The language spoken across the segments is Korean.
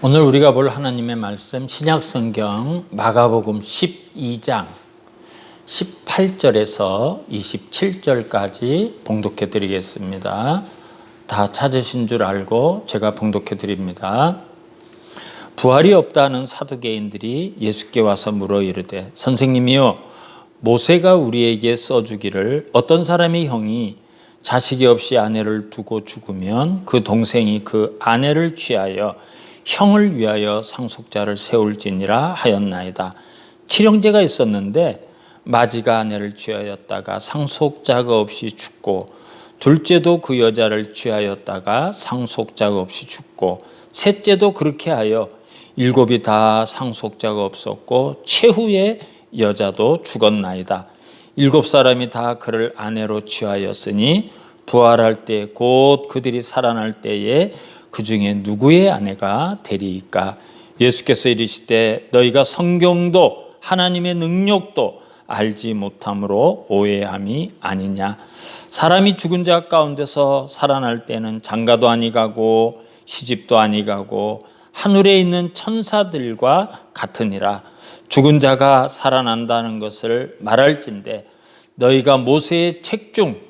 오늘 우리가 볼 하나님의 말씀 신약성경 마가복음 12장 18절에서 27절까지 봉독해 드리겠습니다. 다 찾으신 줄 알고 제가 봉독해 드립니다. 부활이 없다는 사두개인들이 예수께 와서 물어 이르되 선생님이요, 모세가 우리에게 써주기를 어떤 사람의 형이 자식이 없이 아내를 두고 죽으면 그 동생이 그 아내를 취하여 형을 위하여 상속자를 세울지니라 하였나이다. 칠형제가 있었는데 마지가 아내를 취하였다가 상속자가 없이 죽고, 둘째도 그 여자를 취하였다가 상속자가 없이 죽고, 셋째도 그렇게 하여 일곱이 다 상속자가 없었고 최후의 여자도 죽었나이다. 일곱 사람이 다 그를 아내로 취하였으니 부활할 때 곧 그들이 살아날 때에 그 중에 누구의 아내가 되리이까? 예수께서 이르시되 너희가 성경도 하나님의 능력도 알지 못함으로 오해함이 아니냐. 사람이 죽은 자 가운데서 살아날 때는 장가도 아니가고 시집도 아니가고 하늘에 있는 천사들과 같으니라. 죽은 자가 살아난다는 것을 말할진대 너희가 모세의 책 중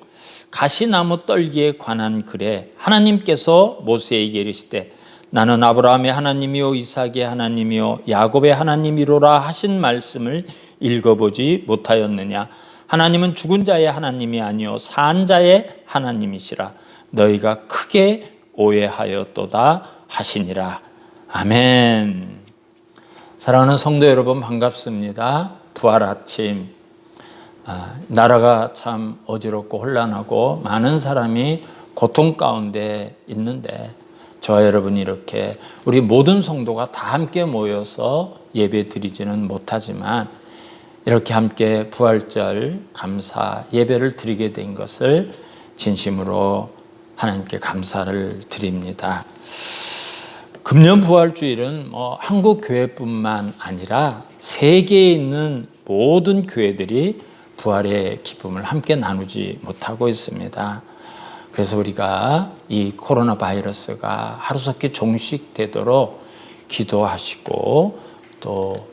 가시나무 떨기에 관한 글에 하나님께서 모세에게 이르시되 나는 아브라함의 하나님이요 이삭의 하나님이요 야곱의 하나님이로라 하신 말씀을 읽어보지 못하였느냐. 하나님은 죽은 자의 하나님이 아니요 산 자의 하나님이시라. 너희가 크게 오해하였도다 하시니라. 아멘. 사랑하는 성도 여러분, 반갑습니다. 부활 아침, 나라가 참 어지럽고 혼란하고 많은 사람이 고통 가운데 있는데 저와 여러분이 이렇게 우리 모든 성도가 다 함께 모여서 예배 드리지는 못하지만 이렇게 함께 부활절 감사 예배를 드리게 된 것을 진심으로 하나님께 감사를 드립니다. 금년 부활주일은 한국 교회뿐만 아니라 세계에 있는 모든 교회들이 부활의 기쁨을 함께 나누지 못하고 있습니다. 그래서 우리가 이 코로나 바이러스가 하루속히 종식되도록 기도하시고 또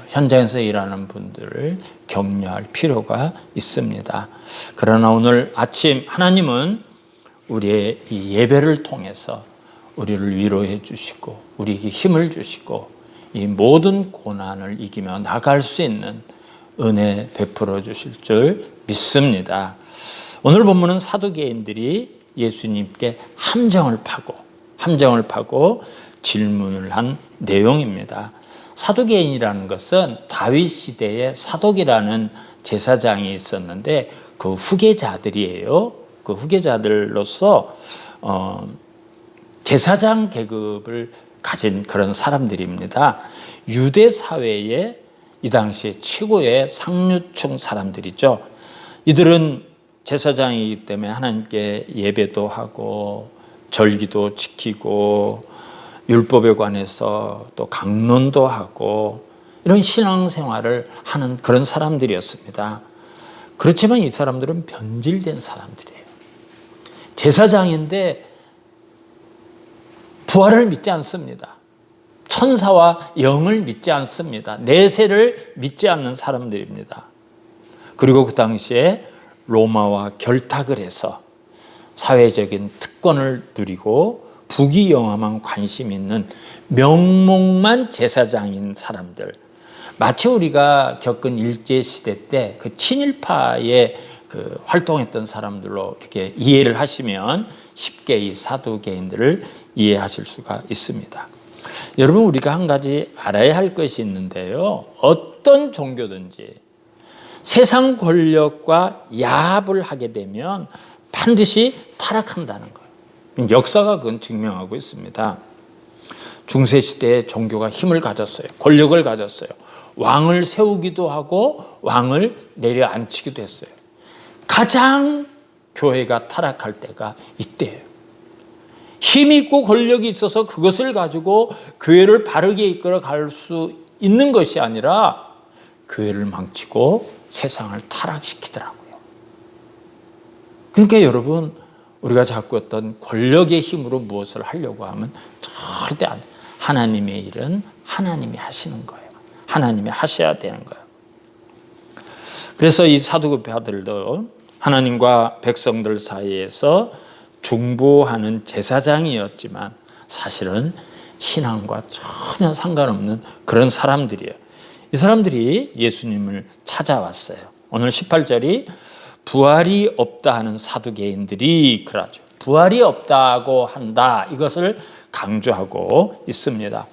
현장에서 일하는 분들을 격려할 필요가 있습니다. 그러나 오늘 아침 하나님은 우리의 이 예배를 통해서 우리를 위로해 주시고 우리에게 힘을 주시고 이 모든 고난을 이기며 나갈 수 있는 은혜 베풀어 주실 줄 믿습니다. 오늘 본문은 사두개인들이 예수님께 함정을 파고 질문을 한 내용입니다. 사두개인이라는 것은 다윗 시대에 사독이라는 제사장이 있었는데 그 후계자들이에요. 그 후계자들로서 제사장 계급을 가진 그런 사람들입니다. 유대 사회에 이 당시에 최고의 상류층 사람들이죠. 이들은 제사장이기 때문에 하나님께 예배도 하고 절기도 지키고 율법에 관해서 또 강론도 하고 이런 신앙생활을 하는 그런 사람들이었습니다. 그렇지만 이 사람들은 변질된 사람들이에요. 제사장인데 부활을 믿지 않습니다. 천사와 영을 믿지 않습니다. 내세를 믿지 않는 사람들입니다. 그리고 그 당시에 로마와 결탁을 해서 사회적인 특권을 누리고 부귀영화만 관심 있는 명목만 제사장인 사람들, 마치 우리가 겪은 일제시대 때 그 친일파에 활동했던 사람들로 이렇게 이해를 하시면 쉽게 이 사두개인들을 이해하실 수가 있습니다. 여러분, 우리가 한 가지 알아야 할 것이 있는데요. 어떤 종교든지 세상 권력과 야합을 하게 되면 반드시 타락한다는 거예요. 역사가 그건 증명하고 있습니다. 중세시대에 종교가 힘을 가졌어요. 권력을 가졌어요. 왕을 세우기도 하고 왕을 내려앉히기도 했어요. 가장 교회가 타락할 때가 이때예요. 힘이 있고 권력이 있어서 그것을 가지고 교회를 바르게 이끌어 갈 수 있는 것이 아니라 교회를 망치고 세상을 타락시키더라고요. 그러니까 여러분, 우리가 자꾸 어떤 권력의 힘으로 무엇을 하려고 하면 절대 하나님의 일은 하나님이 하시는 거예요. 하나님이 하셔야 되는 거예요. 그래서 이 사두개파들도 하나님과 백성들 사이에서 중보하는 제사장이었지만 사실은 신앙과 전혀 상관없는 그런 사람들이에요. 이 사람들이 예수님을 찾아왔어요. 오늘 18절이 부활이 없다 하는 사두개인들이 그러죠. 부활이 없다고 한다. 이것을 강조하고 있습니다.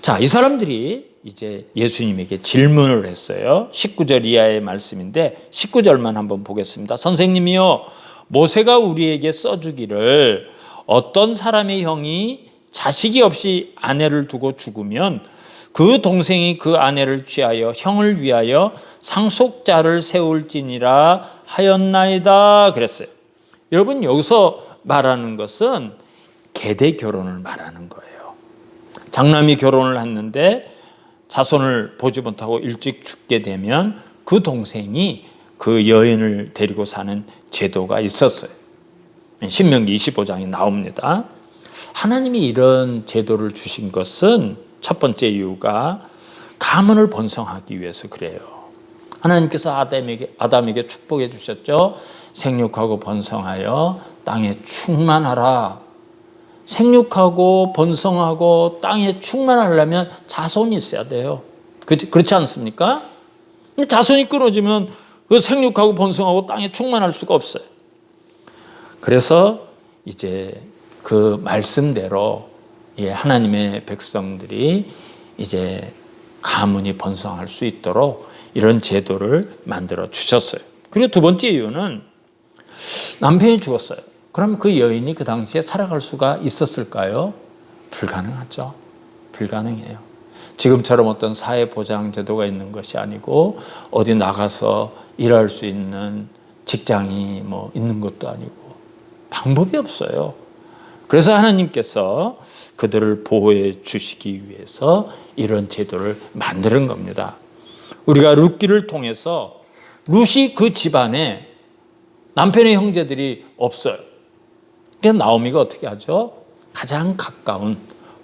자, 이 사람들이 이제 예수님에게 질문을 했어요. 19절 이하의 말씀인데 19절만 한번 보겠습니다. 선생님이요, 모세가 우리에게 써주기를 어떤 사람의 형이 자식이 없이 아내를 두고 죽으면 그 동생이 그 아내를 취하여 형을 위하여 상속자를 세울지니라 하였나이다 그랬어요. 여러분, 여기서 말하는 것은 계대 결혼을 말하는 거예요. 장남이 결혼을 했는데 자손을 보지 못하고 일찍 죽게 되면 그 동생이 그 여인을 데리고 사는 제도가 있었어요. 신명기 25장에 나옵니다. 하나님이 이런 제도를 주신 것은 첫 번째 이유가 가문을 번성하기 위해서 그래요. 하나님께서 아담에게 축복해 주셨죠. 생육하고 번성하여 땅에 충만하라. 생육하고 번성하고 땅에 충만하려면 자손이 있어야 돼요. 그렇지 않습니까? 자손이 끊어지면 그 생육하고 번성하고 땅에 충만할 수가 없어요. 그래서 이제 그 말씀대로 하나님의 백성들이 이제 가문이 번성할 수 있도록 이런 제도를 만들어 주셨어요. 그리고 두 번째 이유는 남편이 죽었어요. 그럼 그 여인이 그 당시에 살아갈 수가 있었을까요? 불가능하죠. 불가능해요. 지금처럼 어떤 사회보장 제도가 있는 것이 아니고 어디 나가서 일할 수 있는 직장이 뭐 있는 것도 아니고 방법이 없어요. 그래서 하나님께서 그들을 보호해 주시기 위해서 이런 제도를 만드는 겁니다. 우리가 룻기를 통해서 룻이 그 집안에 남편의 형제들이 없어요. 그래서 나오미가 어떻게 하죠? 가장 가까운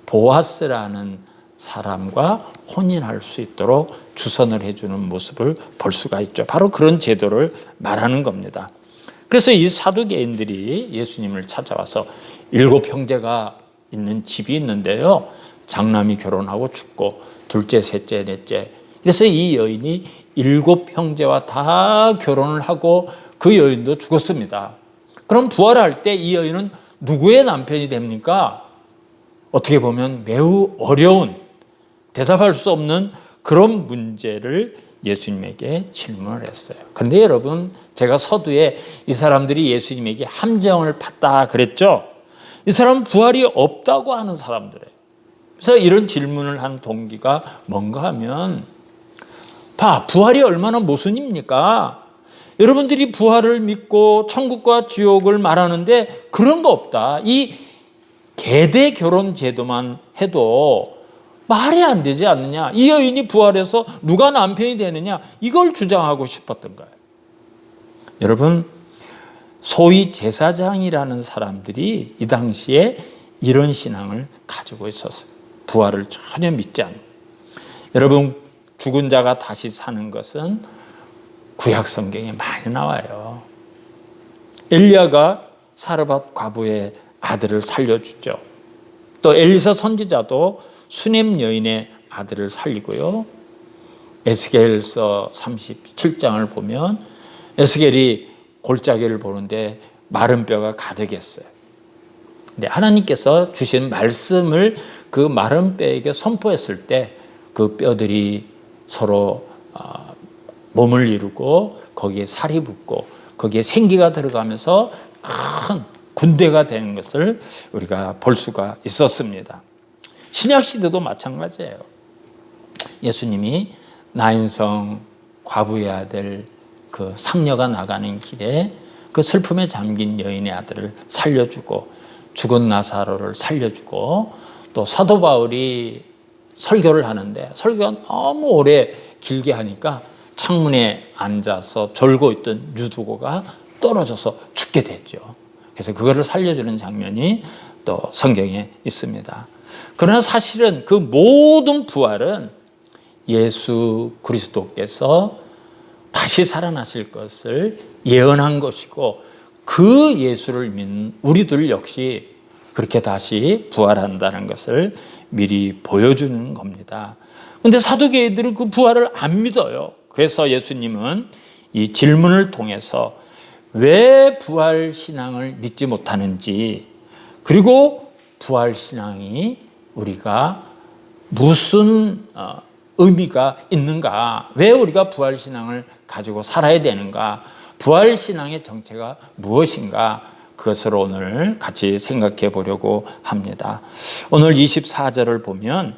보아스라는 사람과 혼인할 수 있도록 주선을 해주는 모습을 볼 수가 있죠. 바로 그런 제도를 말하는 겁니다. 그래서 이 사두개인들이 예수님을 찾아와서 7 형제가 있는 집이 있는데요. 장남이 결혼하고 죽고 둘째, 셋째, 넷째. 그래서 이 여인이 7 형제와 다 결혼을 하고 그 여인도 죽었습니다. 그럼 부활할 때 이 여인은 누구의 남편이 됩니까? 어떻게 보면 매우 어려운, 대답할 수 없는 그런 문제를 예수님에게 질문을 했어요. 그런데 여러분, 제가 서두에 이 사람들이 예수님에게 함정을 팠다 그랬죠? 이 사람은 부활이 없다고 하는 사람들이에요. 그래서 이런 질문을 한 동기가 뭔가 하면, 부활이 얼마나 모순입니까? 여러분들이 부활을 믿고 천국과 지옥을 말하는데 그런 거 없다. 이 계대 결혼 제도만 해도 말이 안 되지 않느냐. 이 여인이 부활해서 누가 남편이 되느냐. 이걸 주장하고 싶었던 거예요. 여러분, 소위 제사장이라는 사람들이 이 당시에 이런 신앙을 가지고 있었어요. 부활을 전혀 믿지 않는. 여러분, 죽은 자가 다시 사는 것은 구약 성경에 많이 나와요. 엘리야가 사르밧 과부의 아들을 살려주죠. 또 엘리사 선지자도 수넴 여인의 아들을 살리고요. 에스겔서 37장을 보면 에스겔이 골짜기를 보는데 마른 뼈가 가득했어요. 근데 하나님께서 주신 말씀을 그 마른 뼈에게 선포했을 때 그 뼈들이 서로 몸을 이루고 거기에 살이 붙고 거기에 생기가 들어가면서 큰 군대가 되는 것을 우리가 볼 수가 있었습니다. 신약 시대도 마찬가지예요. 예수님이 나인성 과부의 아들 그 상녀가 나가는 길에 그 슬픔에 잠긴 여인의 아들을 살려주고 죽은 나사로를 살려주고 또 사도 바울이 설교를 하는데 설교가 너무 오래 길게 하니까 창문에 앉아서 졸고 있던 유두고가 떨어져서 죽게 됐죠. 그래서 그거를 살려주는 장면이 또 성경에 있습니다. 그러나 사실은 그 모든 부활은 예수 그리스도께서 다시 살아나실 것을 예언한 것이고, 그 예수를 믿는 우리들 역시 그렇게 다시 부활한다는 것을 미리 보여주는 겁니다. 그런데 사두개인들은 그 부활을 안 믿어요. 그래서 예수님은 이 질문을 통해서 왜 부활 신앙을 믿지 못하는지, 그리고 부활 신앙이 우리가 무슨 의미가 있는가, 왜 우리가 부활 신앙을 가지고 살아야 되는가, 부활 신앙의 정체가 무엇인가, 그것을 오늘 같이 생각해 보려고 합니다. 오늘 24절을 보면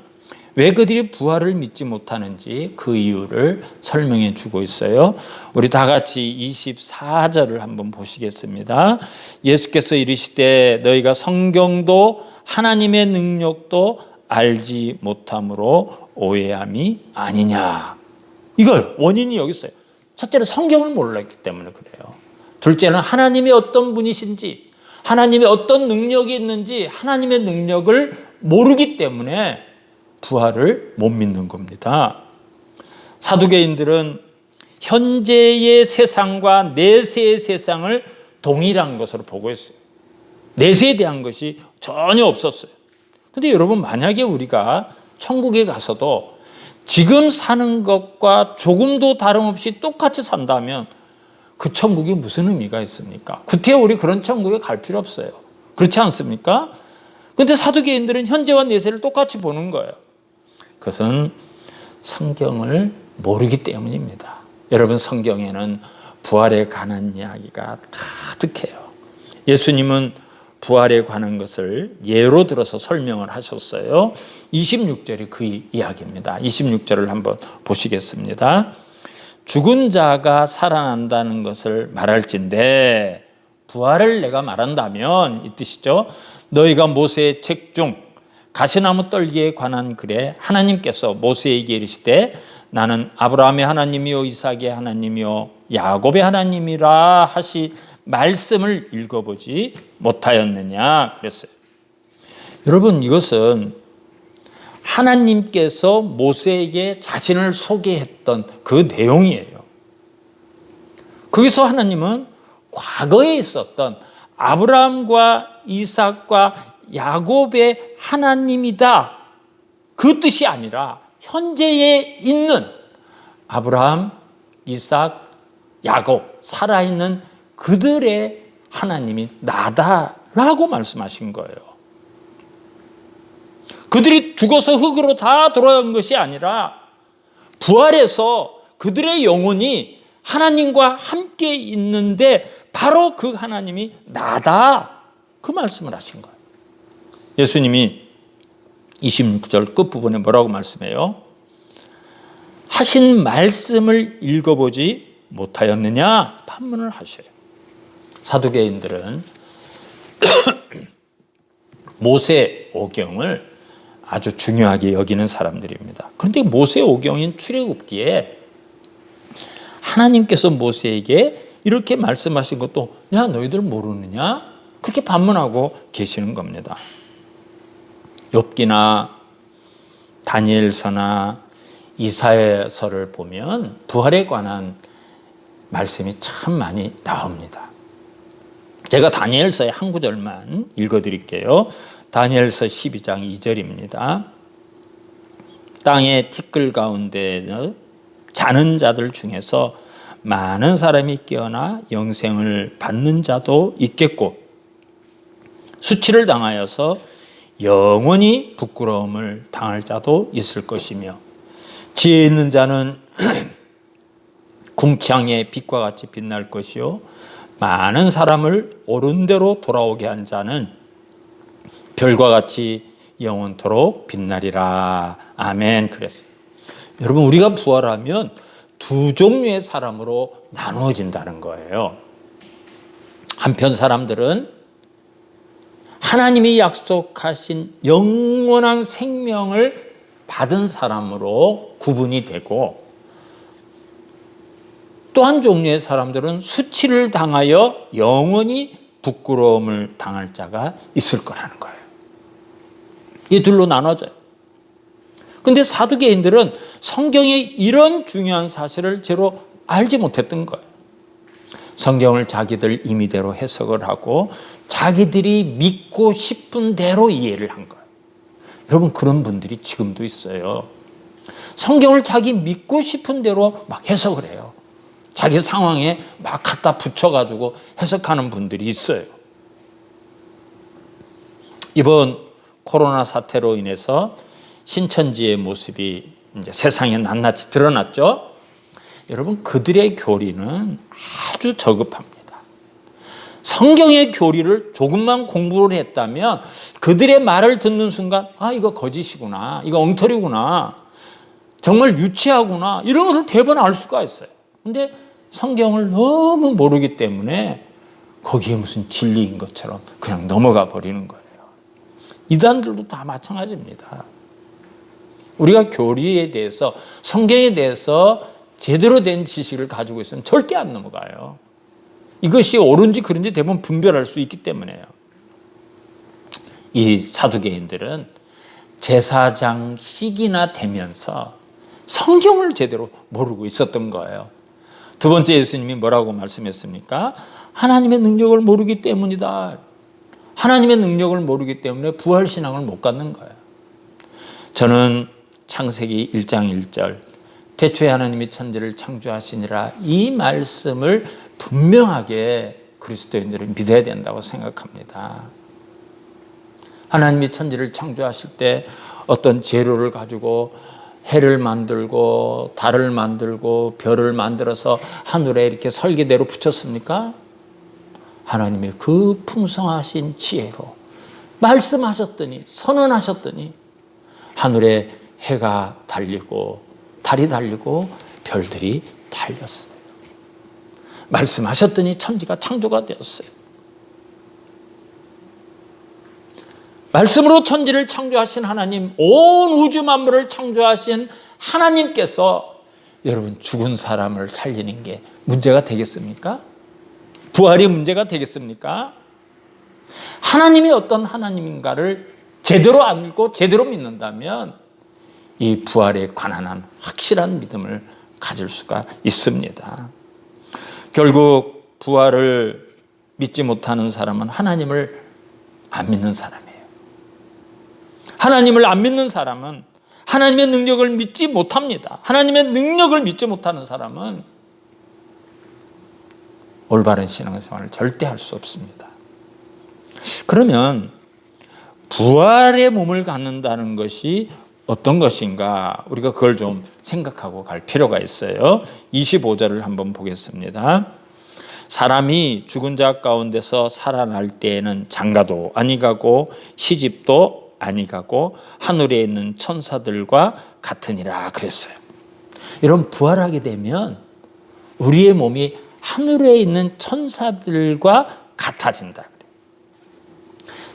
왜 그들이 부활을 믿지 못하는지 그 이유를 설명해 주고 있어요. 우리 다 같이 24절을 한번 보시겠습니다. 예수께서 이르시되 너희가 성경도 하나님의 능력도 알지 못함으로 오해함이 아니냐. 이걸 원인이 여기 있어요. 첫째는 성경을 몰랐기 때문에 그래요. 둘째는 하나님이 어떤 분이신지, 하나님의 어떤 능력이 있는지, 하나님의 능력을 모르기 때문에 부활을 못 믿는 겁니다. 사두개인들은 현재의 세상과 내세의 세상을 동일한 것으로 보고 있어요. 내세에 대한 것이 전혀 없었어요. 그런데 여러분, 만약에 우리가 천국에 가서도 지금 사는 것과 조금도 다름없이 똑같이 산다면 그 천국이 무슨 의미가 있습니까? 구태여 우리 그런 천국에 갈 필요 없어요. 그렇지 않습니까? 그런데 사두개인들은 현재와 내세를 똑같이 보는 거예요. 그것은 성경을 모르기 때문입니다. 여러분, 성경에는 부활에 관한 이야기가 가득해요. 예수님은 부활에 관한 것을 예로 들어서 설명을 하셨어요. 26절이 그 이야기입니다. 26절을 한번 보시겠습니다. 죽은 자가 살아난다는 것을 말할진대, 부활을 내가 말한다면 이 뜻이죠. 너희가 모세의 책 중 가시나무 떨기에 관한 글에 하나님께서 모세에게 이르시되 나는 아브라함의 하나님이요 이삭의 하나님이요 야곱의 하나님이라 하시 말씀을 읽어보지 못하였느냐 그랬어요. 여러분, 이것은 하나님께서 모세에게 자신을 소개했던 그 내용이에요. 거기서 하나님은 과거에 있었던 아브라함과 이삭과 야곱의 하나님이다, 그 뜻이 아니라 현재에 있는 아브라함, 이삭, 야곱, 살아있는 그들의 하나님이 나다라고 말씀하신 거예요. 그들이 죽어서 흙으로 다 돌아간 것이 아니라 부활해서 그들의 영혼이 하나님과 함께 있는데 바로 그 하나님이 나다, 그 말씀을 하신 거예요. 예수님이 26절 끝부분에 뭐라고 말씀해요? 하신 말씀을 읽어보지 못하였느냐 반문을 하셔요. 사두개인들은 모세 오경을 아주 중요하게 여기는 사람들입니다. 그런데 모세 오경인 출애굽기에 하나님께서 모세에게 이렇게 말씀하신 것도 야, 너희들 모르느냐? 그렇게 반문하고 계시는 겁니다. 욥기나 다니엘서나 이사야서를 보면 부활에 관한 말씀이 참 많이 나옵니다. 제가 다니엘서의 한 구절만 읽어드릴게요. 다니엘서 12장 2절입니다. 땅의 티끌 가운데 자는 자들 중에서 많은 사람이 깨어나 영생을 받는 자도 있겠고 수치를 당하여서 영원히 부끄러움을 당할 자도 있을 것이며 지혜 있는 자는 궁창의 빛과 같이 빛날 것이요 많은 사람을 옳은 대로 돌아오게 한 자는 별과 같이 영원토록 빛나리라. 아멘. 그랬어요. 여러분, 우리가 부활하면 두 종류의 사람으로 나누어진다는 거예요. 한편 사람들은 하나님이 약속하신 영원한 생명을 받은 사람으로 구분이 되고, 또 한 종류의 사람들은 수치를 당하여 영원히 부끄러움을 당할 자가 있을 거라는 거예요. 이 둘로 나눠져요. 근데 사두개인들은 성경의 이런 중요한 사실을 제로 알지 못했던 거예요. 성경을 자기들 임의대로 해석을 하고 자기들이 믿고 싶은 대로 이해를 한 거예요. 여러분, 그런 분들이 지금도 있어요. 성경을 자기 믿고 싶은 대로 막 해석을 해요. 자기 상황에 막 갖다 붙여가지고 해석하는 분들이 있어요. 이번 코로나 사태로 인해서 신천지의 모습이 이제 세상에 낱낱이 드러났죠. 여러분, 그들의 교리는 아주 저급합니다. 성경의 교리를 조금만 공부를 했다면 그들의 말을 듣는 순간 이거 거짓이구나, 이거 엉터리구나, 정말 유치하구나, 이런 것을 대번 알 수가 있어요. 근데 성경을 너무 모르기 때문에 거기에 무슨 진리인 것처럼 그냥 넘어가 버리는 거예요. 이단들도 다 마찬가지입니다. 우리가 교리에 대해서, 성경에 대해서 제대로 된 지식을 가지고 있으면 절대 안 넘어가요. 이것이 옳은지 그른지 대부분 분별할 수 있기 때문에요. 이 사두개인들은 제사장식이나 되면서 성경을 제대로 모르고 있었던 거예요. 두 번째, 예수님이 뭐라고 말씀했습니까? 하나님의 능력을 모르기 때문이다. 하나님의 능력을 모르기 때문에 부활신앙을 못 갖는 거예요. 저는 창세기 1장 1절 태초에 하나님이 천지를 창조하시니라, 이 말씀을 분명하게 그리스도인들은 믿어야 된다고 생각합니다. 하나님이 천지를 창조하실 때 어떤 재료를 가지고 해를 만들고 달을 만들고 별을 만들어서 하늘에 이렇게 설계대로 붙였습니까? 하나님의 그 풍성하신 지혜로 말씀하셨더니, 선언하셨더니 하늘에 해가 달리고 달이 달리고 별들이 달렸어요. 말씀하셨더니 천지가 창조가 되었어요. 말씀으로 천지를 창조하신 하나님, 온 우주 만물을 창조하신 하나님께서 여러분, 죽은 사람을 살리는 게 문제가 되겠습니까? 부활이 문제가 되겠습니까? 하나님이 어떤 하나님인가를 제대로 알고 제대로 믿는다면 이 부활에 관한 확실한 믿음을 가질 수가 있습니다. 결국 부활을 믿지 못하는 사람은 하나님을 안 믿는 사람이에요. 하나님을 안 믿는 사람은 하나님의 능력을 믿지 못합니다. 하나님의 능력을 믿지 못하는 사람은 올바른 신앙생활을 절대 할 수 없습니다. 그러면 부활의 몸을 갖는다는 것이 어떤 것인가, 우리가 그걸 좀 생각하고 갈 필요가 있어요. 25절을 한번 보겠습니다. 사람이 죽은 자 가운데서 살아날 때에는 장가도 아니 가고 시집도 아니 가고 하늘에 있는 천사들과 같으니라 그랬어요. 이런 부활하게 되면 우리의 몸이 하늘에 있는 천사들과 같아진다.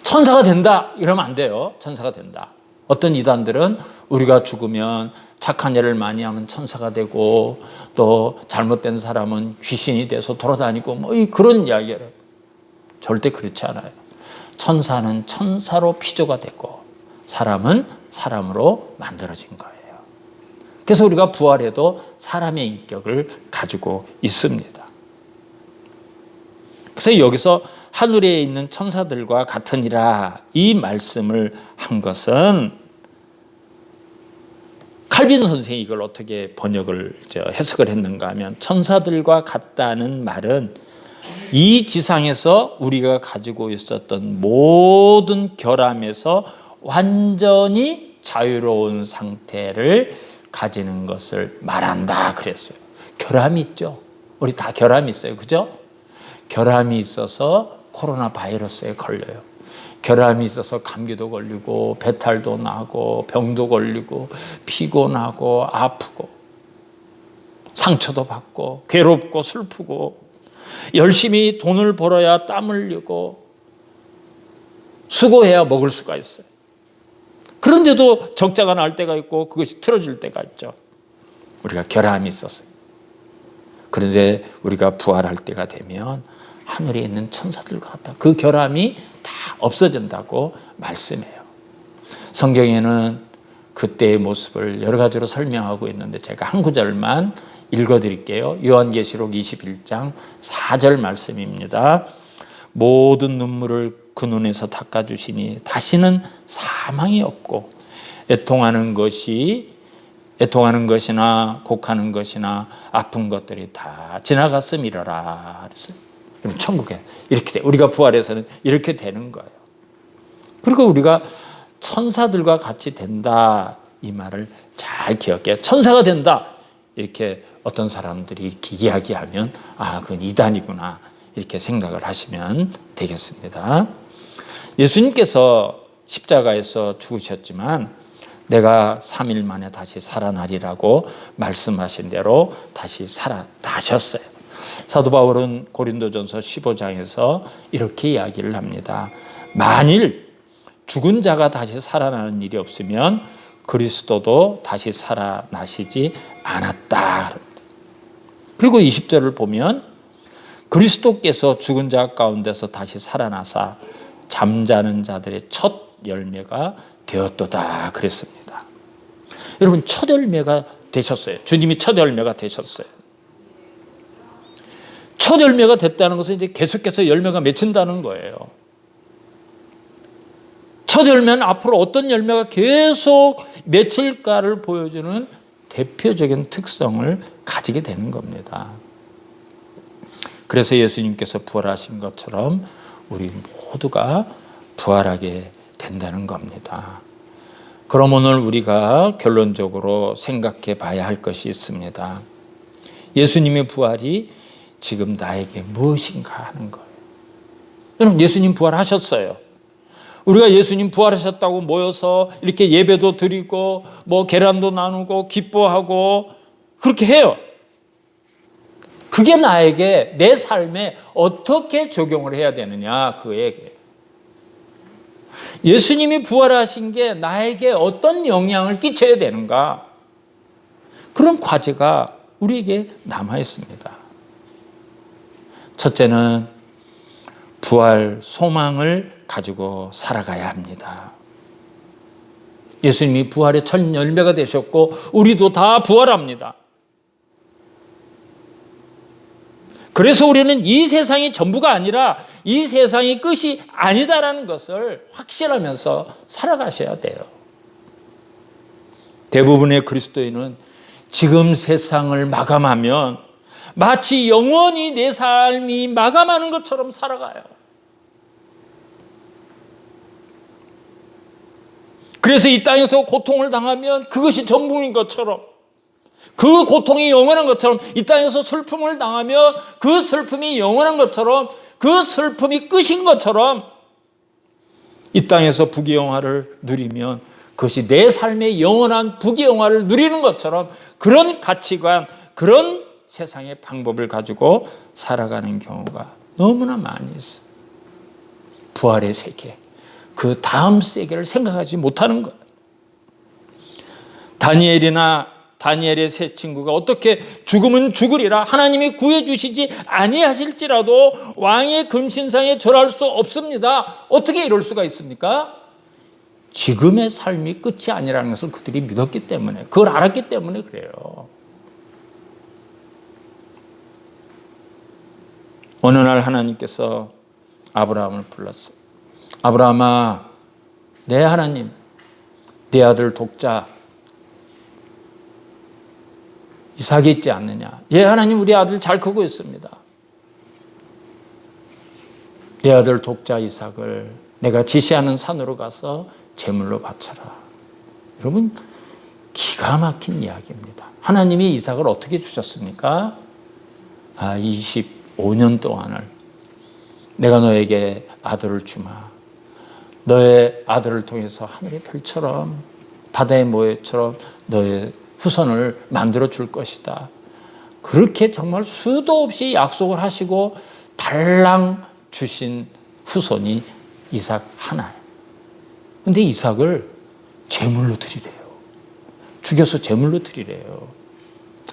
천사가 된다 이러면 안 돼요. 천사가 된다. 어떤 이단들은 우리가 죽으면 착한 일을 많이 하면 천사가 되고 또 잘못된 사람은 귀신이 돼서 돌아다니고 뭐 그런 이야기를 해요. 절대 그렇지 않아요. 천사는 천사로 피조가 되고 사람은 사람으로 만들어진 거예요. 그래서 우리가 부활해도 사람의 인격을 가지고 있습니다. 그래서 여기서 하늘에 있는 천사들과 같으니라 이 말씀을 한 것은 칼빈 선생이 이걸 어떻게 번역을 해석을 했는가 하면, 천사들과 같다는 말은 이 지상에서 우리가 가지고 있었던 모든 결함에서 완전히 자유로운 상태를 가지는 것을 말한다 그랬어요. 결함이 있죠. 우리 다 결함이 있어요. 그죠? 결함이 있어서 코로나 바이러스에 걸려요. 결함이 있어서 감기도 걸리고 배탈도 나고 병도 걸리고 피곤하고 아프고 상처도 받고 괴롭고 슬프고 열심히 돈을 벌어야 땀 흘리고 수고해야 먹을 수가 있어요. 그런데도 적자가 날 때가 있고 그것이 틀어질 때가 있죠. 우리가 결함이 있었어요. 그런데 우리가 부활할 때가 되면 하늘에 있는 천사들과 같다. 그 결함이 다 없어진다고 말씀해요. 성경에는 그때의 모습을 여러 가지로 설명하고 있는데 제가 한 구절만 읽어드릴게요. 요한계시록 21장 4절 말씀입니다. 모든 눈물을 그 눈에서 닦아주시니 다시는 사망이 없고 애통하는 것이나 곡하는 것이나 아픈 것들이 다 지나갔음이라라. 그럼 천국에 이렇게 돼. 우리가 부활해서는 이렇게 되는 거예요. 그리고 우리가 천사들과 같이 된다, 이 말을 잘 기억해요. 천사가 된다 이렇게 어떤 사람들이 이렇게 이야기하면 그건 이단이구나 이렇게 생각을 하시면 되겠습니다. 예수님께서 십자가에서 죽으셨지만 내가 3일 만에 다시 살아나리라고 말씀하신 대로 다시 살아나셨어요. 사도 바울은 고린도전서 15장에서 이렇게 이야기를 합니다. 만일 죽은 자가 다시 살아나는 일이 없으면 그리스도도 다시 살아나시지 않았다. 그리고 20절을 보면 그리스도께서 죽은 자 가운데서 다시 살아나사 잠자는 자들의 첫 열매가 되었도다 그랬습니다. 여러분, 첫 열매가 되셨어요. 주님이 첫 열매가 되셨어요. 첫 열매가 됐다는 것은 이제 계속해서 열매가 맺힌다는 거예요. 첫 열매는 앞으로 어떤 열매가 계속 맺힐까를 보여주는 대표적인 특성을 가지게 되는 겁니다. 그래서 예수님께서 부활하신 것처럼 우리 모두가 부활하게 된다는 겁니다. 그럼 오늘 우리가 결론적으로 생각해 봐야 할 것이 있습니다. 예수님의 부활이 지금 나에게 무엇인가 하는 거예요. 여러분, 예수님 부활하셨어요. 우리가 예수님 부활하셨다고 모여서 이렇게 예배도 드리고 계란도 나누고 기뻐하고 그렇게 해요. 그게 나에게 내 삶에 어떻게 적용을 해야 되느냐, 그에게. 예수님이 부활하신 게 나에게 어떤 영향을 끼쳐야 되는가, 그런 과제가 우리에게 남아 있습니다. 첫째는 부활 소망을 가지고 살아가야 합니다. 예수님이 부활의 첫 열매가 되셨고 우리도 다 부활합니다. 그래서 우리는 이 세상이 전부가 아니라 이 세상이 끝이 아니다라는 것을 확신하면서 살아가셔야 돼요. 대부분의 그리스도인은 지금 세상을 마감하면 마치 영원히 내 삶이 마감하는 것처럼 살아가요. 그래서 이 땅에서 고통을 당하면 그것이 전부인 것처럼, 그 고통이 영원한 것처럼, 이 땅에서 슬픔을 당하면 그 슬픔이 영원한 것처럼, 그 슬픔이 끝인 것처럼, 이 땅에서 부귀영화를 누리면 그것이 내 삶의 영원한 부귀영화를 누리는 것처럼, 그런 가치관, 그런 세상의 방법을 가지고 살아가는 경우가 너무나 많이 있어요. 부활의 세계, 그 다음 세계를 생각하지 못하는 거예요. 다니엘의 세 친구가 어떻게 죽으면 죽으리라 하나님이 구해주시지 아니하실지라도 왕의 금신상에 절할 수 없습니다. 어떻게 이럴 수가 있습니까? 지금의 삶이 끝이 아니라는 것을 그들이 믿었기 때문에, 그걸 알았기 때문에 그래요. 어느 날 하나님께서 아브라함을 불렀어요. 아브라함아, 내 하나님, 내 아들 독자 이삭이 있지 않느냐? 예, 하나님, 우리 아들 잘 크고 있습니다. 내 아들 독자 이삭을 내가 지시하는 산으로 가서 제물로 바쳐라. 여러분, 기가 막힌 이야기입니다. 하나님이 이삭을 어떻게 주셨습니까? 25년 동안을 내가 너에게 아들을 주마. 너의 아들을 통해서 하늘의 별처럼 바다의 모래처럼 너의 후손을 만들어 줄 것이다. 그렇게 정말 수도 없이 약속을 하시고 달랑 주신 후손이 이삭 하나예요. 근데 이삭을 제물로 드리래요. 죽여서 제물로 드리래요.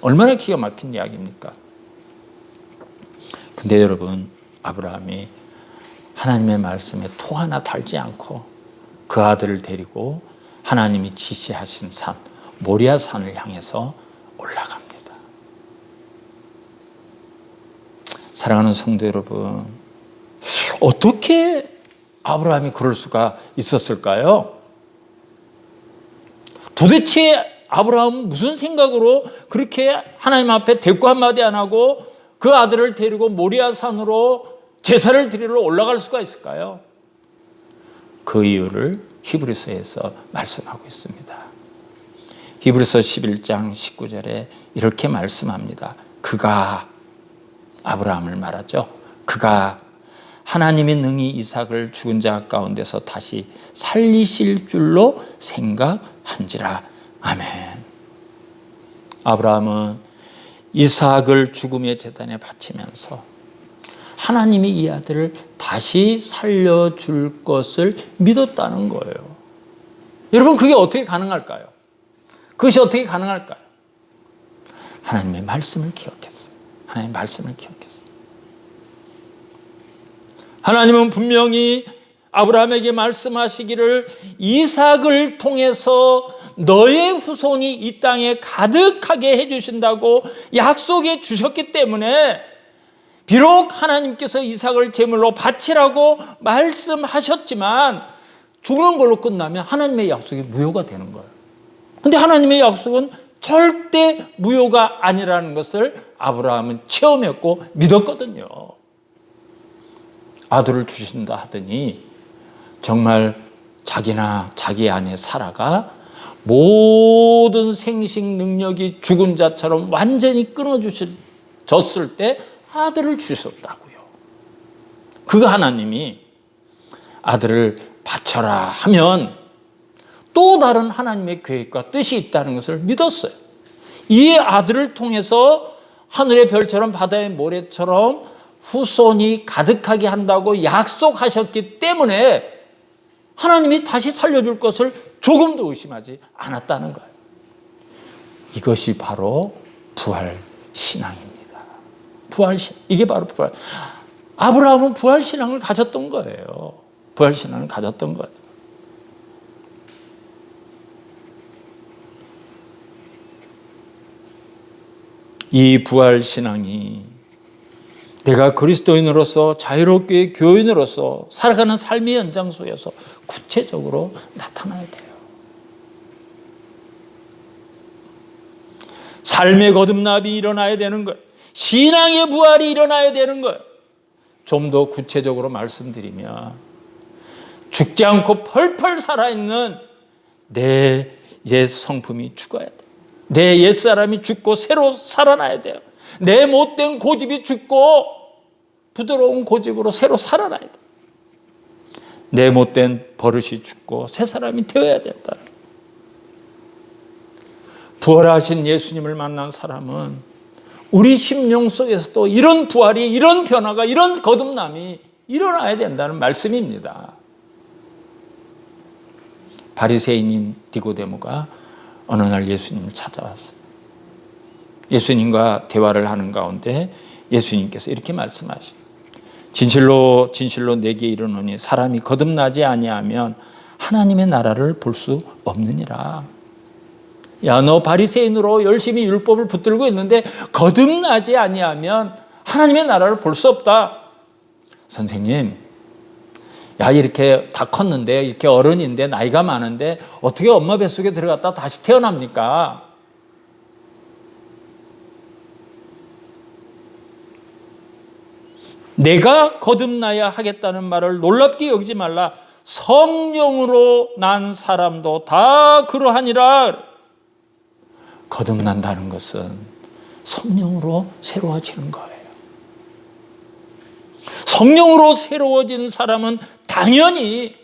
얼마나 기가 막힌 이야기입니까? 근데 여러분, 아브라함이 하나님의 말씀에 토 하나 달지 않고 그 아들을 데리고 하나님이 지시하신 산 모리아 산을 향해서 올라갑니다. 사랑하는 성도 여러분, 어떻게 아브라함이 그럴 수가 있었을까요? 도대체 아브라함은 무슨 생각으로 그렇게 하나님 앞에 대꾸 한마디 안 하고 그 아들을 데리고 모리아 산으로 제사를 드리러 올라갈 수가 있을까요? 그 이유를 히브리서에서 말씀하고 있습니다. 히브리서 11장 19절에 이렇게 말씀합니다. 그가, 아브라함을 말하죠. 그가 하나님이 능히 이삭을 죽은 자 가운데서 다시 살리실 줄로 생각한지라. 아멘. 아브라함은 이삭을 죽음의 제단에 바치면서 하나님이 이 아들을 다시 살려줄 것을 믿었다는 거예요. 여러분, 그게 어떻게 가능할까요? 그것이 어떻게 가능할까요? 하나님의 말씀을 기억했어요. 하나님의 말씀을 기억했어요. 하나님은 분명히 아브라함에게 말씀하시기를 이삭을 통해서 너의 후손이 이 땅에 가득하게 해주신다고 약속해 주셨기 때문에 비록 하나님께서 이삭을 제물로 바치라고 말씀하셨지만 죽는 걸로 끝나면 하나님의 약속이 무효가 되는 거예요. 그런데 하나님의 약속은 절대 무효가 아니라는 것을 아브라함은 체험했고 믿었거든요. 아들을 주신다 하더니 정말 자기나 자기 아내 사라가 모든 생식 능력이 죽은 자처럼 완전히 끊어졌을 때 아들을 주셨다고요. 그 하나님이 아들을 바쳐라 하면 또 다른 하나님의 계획과 뜻이 있다는 것을 믿었어요. 이 아들을 통해서 하늘의 별처럼 바다의 모래처럼 후손이 가득하게 한다고 약속하셨기 때문에 하나님이 다시 살려줄 것을 조금도 의심하지 않았다는 거예요. 이것이 바로 부활신앙입니다. 부활신앙. 이게 바로 부활. 아브라함은 부활신앙을 가졌던 거예요. 부활신앙을 가졌던 거예요. 이 부활신앙이 내가 그리스도인으로서 자유롭게 교인으로서 살아가는 삶의 연장소에서 구체적으로 나타나야 돼요. 삶의 거듭남이 일어나야 되는 거예요. 신앙의 부활이 일어나야 되는 거예요. 좀 더 구체적으로 말씀드리면 죽지 않고 펄펄 살아있는 내 옛 성품이 죽어야 돼요. 내 옛사람이 죽고 새로 살아나야 돼요. 내 못된 고집이 죽고 부드러운 고집으로 새로 살아나야 돼요. 내 못된 버릇이 죽고 새 사람이 되어야 된다. 부활하신 예수님을 만난 사람은 우리 심령 속에서도 이런 부활이, 이런 변화가, 이런 거듭남이 일어나야 된다는 말씀입니다. 바리새인인 니고데모가 어느 날 예수님을 찾아왔어요. 예수님과 대화를 하는 가운데 예수님께서 이렇게 말씀하시고 진실로 진실로 내게 이르노니 사람이 거듭나지 아니하면 하나님의 나라를 볼 수 없느니라. 야, 너 바리새인으로 열심히 율법을 붙들고 있는데 거듭나지 아니하면 하나님의 나라를 볼 수 없다. 선생님, 야, 이렇게 다 컸는데, 이렇게 어른인데, 나이가 많은데 어떻게 엄마 뱃속에 들어갔다 다시 태어납니까? 내가 거듭나야 하겠다는 말을 놀랍게 여기지 말라. 성령으로 난 사람도 다 그러하니라. 거듭난다는 것은 성령으로 새로워지는 거예요. 성령으로 새로워진 사람은 당연히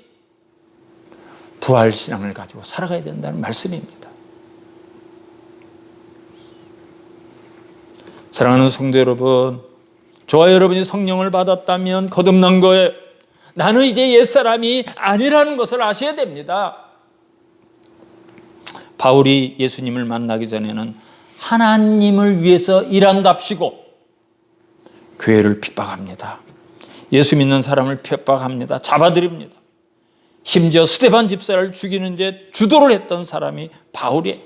부활신앙을 가지고 살아가야 된다는 말씀입니다. 사랑하는 성도 여러분, 저와 여러분이 성령을 받았다면 거듭난 거예요. 나는 이제 옛사람이 아니라는 것을 아셔야 됩니다. 바울이 예수님을 만나기 전에는 하나님을 위해서 일한답시고 교회를 핍박합니다. 예수 믿는 사람을 핍박합니다. 잡아들입니다. 심지어 스데반 집사를 죽이는 데 주도를 했던 사람이 바울이에요.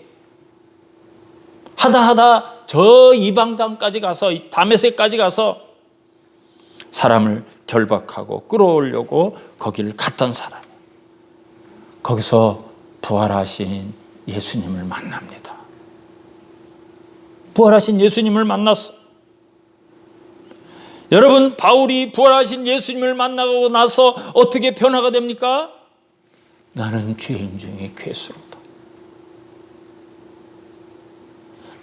하다 저 이방 땅까지 가서 다메섹까지 가서 사람을 결박하고 끌어오려고 거기를 갔던 사람. 거기서 부활하신 예수님을 만납니다. 부활하신 예수님을 만났어. 여러분, 바울이 부활하신 예수님을 만나고 나서 어떻게 변화가 됩니까? 나는 죄인 중에 괴수로다.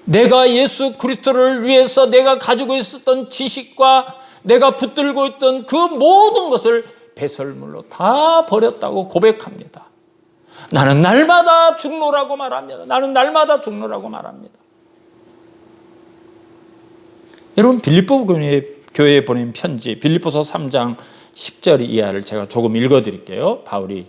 내가 예수 그리스도를 위해서 내가 가지고 있었던 지식과 내가 붙들고 있던 그 모든 것을 배설물로 다 버렸다고 고백합니다. 나는 날마다 죽노라고 말합니다. 나는 날마다 죽노라고 말합니다. 여러분, 빌립보 교회에 보낸 편지 빌립보서 3장 10절 이하를 제가 조금 읽어드릴게요. 바울이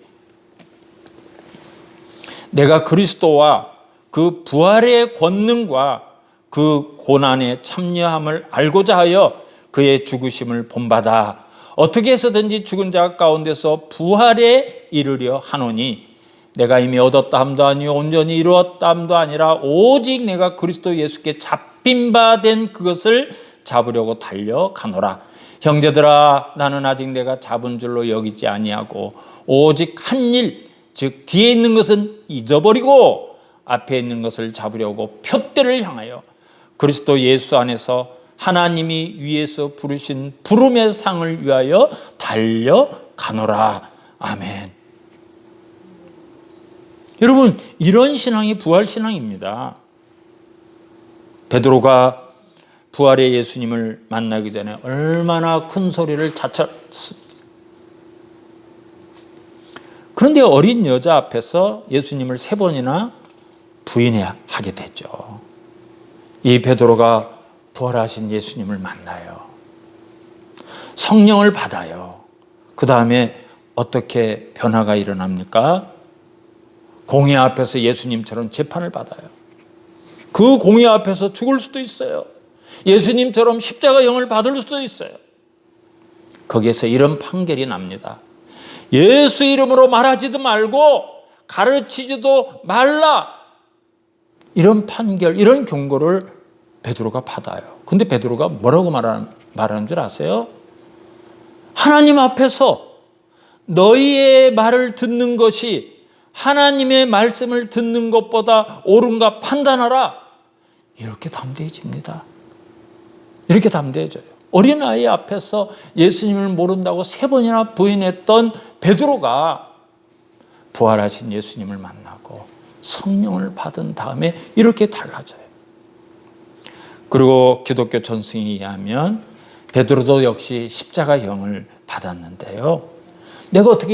내가 그리스도와 그 부활의 권능과 그 고난의 참여함을 알고자 하여 그의 죽으심을 본받아 어떻게 해서든지 죽은 자 가운데서 부활에 이르려 하노니 내가 이미 얻었다 함도 아니요 온전히 이루었다 함도 아니라 오직 내가 그리스도 예수께 잡힌 바 된 그것을 잡으려고 달려가노라. 형제들아, 나는 아직 내가 잡은 줄로 여기지 아니하고 오직 한 일, 즉 뒤에 있는 것은 잊어버리고 앞에 있는 것을 잡으려고 표대를 향하여 그리스도 예수 안에서 하나님이 위에서 부르신 부름의 상을 위하여 달려가노라. 아멘. 여러분, 이런 신앙이 부활신앙입니다. 베드로가 부활의 예수님을 만나기 전에 얼마나 큰 소리를 자쳤습니다. 그런데 어린 여자 앞에서 예수님을 3번이나 부인하게 됐죠. 이 베드로가 부활하신 예수님을 만나요. 성령을 받아요. 그 다음에 어떻게 변화가 일어납니까? 공회 앞에서 예수님처럼 재판을 받아요. 그 공회 앞에서 죽을 수도 있어요. 예수님처럼 십자가형을 받을 수도 있어요. 거기에서 이런 판결이 납니다. 예수 이름으로 말하지도 말고 가르치지도 말라. 이런 판결, 이런 경고를 베드로가 받아요. 근데 베드로가 뭐라고 말하는 줄 아세요? 하나님 앞에서 너희의 말을 듣는 것이 하나님의 말씀을 듣는 것보다 옳은가 판단하라. 이렇게 담대해집니다. 이렇게 담대해져요. 어린아이 앞에서 예수님을 모른다고 3번이나 부인했던 베드로가 부활하신 예수님을 만나고 성령을 받은 다음에 이렇게 달라져요. 그리고 기독교 전승에 의하면 베드로도 역시 십자가형을 받았는데요. 내가 어떻게